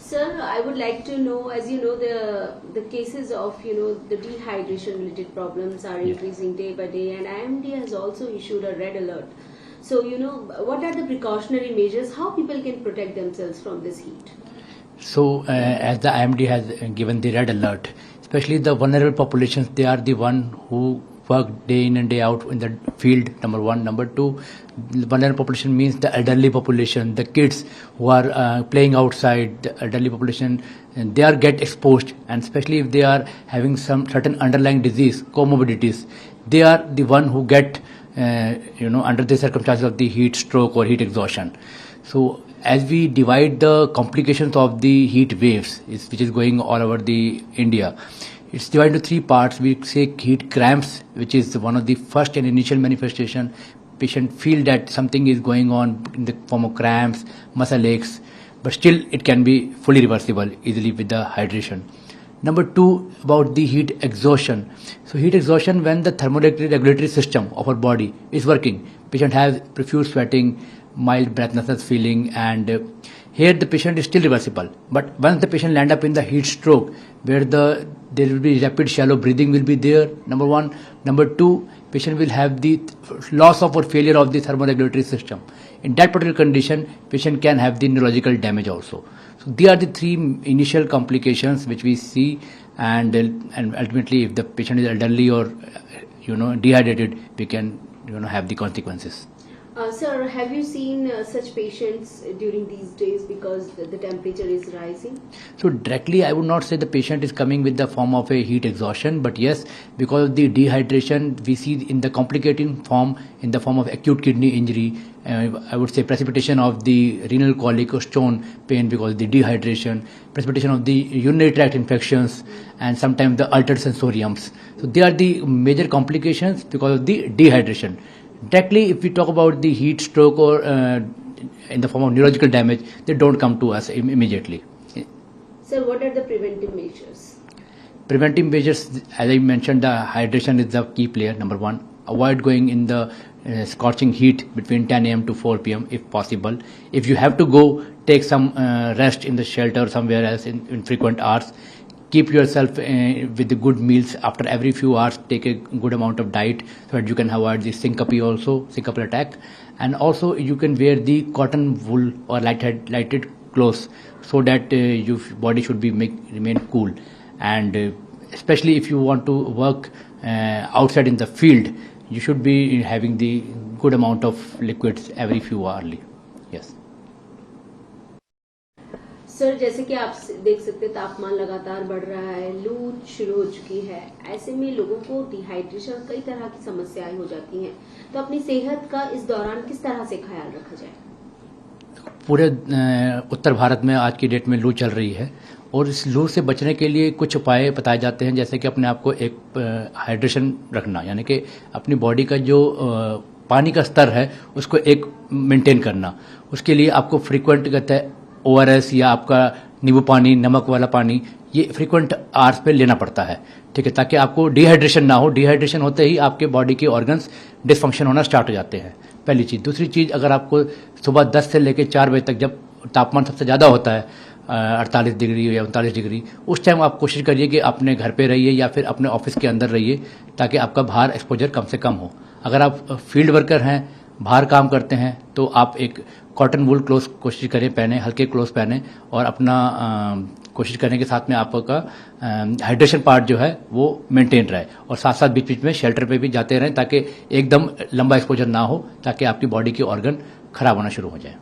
Sir, I would like to know, as you know, the cases of the dehydration related problems are increasing day by day, and IMD has also issued a red alert. So what are the precautionary measures? How people can protect themselves from this heat? So as the IMD has given the red alert, especially the vulnerable populations, they are the one who work day in and day out in the field, number one. Number two, vulnerable population means the elderly population, the kids who are playing outside, the elderly population, and they are get exposed, and especially if they are having some certain underlying disease, comorbidities, they are the one who get under the circumstances of the heat stroke or heat exhaustion. So as we divide the complications of the heat waves, which is going all over the India, it's divided into three parts. We say heat cramps, which is one of the first and initial manifestation. Patient feel that something is going on in the form of cramps, muscle aches, but still it can be fully reversible easily with the hydration. Number two, about the heat exhaustion. So heat exhaustion, when the thermoregulatory system of our body is working, patient has profuse sweating, mild breathlessness feeling, and here the patient is still reversible. But once the patient land up in the heat stroke, where there will be rapid shallow breathing will be there, number one. Number two, patient will have the loss of or failure of the thermoregulatory system. In that particular condition, patient can have the neurological damage also. So these are the three initial complications which we see, and ultimately if the patient is elderly or dehydrated, we can have the consequences. Sir, have you seen such patients during these days because the temperature is rising? So directly I would not say the patient is coming with the form of a heat exhaustion, but yes, because of the dehydration, we see in the complicating form, in the form of acute kidney injury, I would say precipitation of the renal colic or stone pain because of the dehydration, precipitation of the urinary tract infections, and sometimes the altered sensoriums. So they are the major complications because of the dehydration. Directly, if we talk about the heat stroke or in the form of neurological damage, they don't come to us immediately. Sir, what are the preventive measures? Preventive measures, as I mentioned, the hydration is the key player, number one. Avoid going in the scorching heat between 10 a.m. to 4 p.m. if possible. If you have to go, take some rest in the shelter somewhere else in frequent hours. Keep yourself with the good meals. After every few hours, take a good amount of diet so that you can avoid the syncope attack. And also you can wear the cotton wool or lighted clothes so that your body should remain cool. And especially if you want to work outside in the field, you should be having the good amount of liquids every few hourly. Yes. Sir, जैसे कि आप देख सकते हैं तापमान लगातार बढ़ रहा है, लू शुरू हो चुकी है, ऐसे में लोगों को डिहाइड्रेशन कई तरह की समस्याएं हो जाती हैं, तो अपनी सेहत का इस दौरान किस तरह से ख्याल रखा जाए? पूरे उत्तर भारत में आज की डेट में लू चल रही है और इस लू से बचने के लिए कुछ उपाय बताए जाते हैं, जैसे कि अपने आप को एक हाइड्रेशन रखना, यानी कि अपनी बॉडी का जो पानी का स्तर है उसको एक मेंटेन करना. उसके लिए आपको फ्रीक्वेंट कहते हैं ORS या आपका नींबू पानी, नमक वाला पानी, ये फ्रीक्वेंट आवर्स पे लेना पड़ता है, ठीक है, ताकि आपको डिहाइड्रेशन ना हो. डिहाइड्रेशन होते ही आपके बॉडी के ऑर्गन्स डिसफंक्शन होना स्टार्ट हो जाते हैं, पहली चीज़. दूसरी चीज़, अगर आपको सुबह 10 से लेकर 4 बजे तक जब तापमान सबसे ज़्यादा होता है 48 डिग्री या 39 डिग्री, उस टाइम आप कोशिश करिए कि अपने घर पे रहिए या फिर अपने ऑफिस के अंदर रहिए ताकि आपका बाहर एक्सपोजर कम से कम हो. अगर आप फील्ड वर्कर हैं, बाहर काम करते हैं, तो आप एक कॉटन वूल क्लोथ कोशिश करें पहने, हल्के क्लोथ पहने, और अपना कोशिश करने के साथ में आपका हाइड्रेशन पार्ट जो है वो मेंटेन रहे, और साथ साथ बीच बीच में शेल्टर पे भी जाते रहें ताकि एकदम लंबा एक्सपोजर ना हो, ताकि आपकी बॉडी के ऑर्गन खराब होना शुरू हो जाए.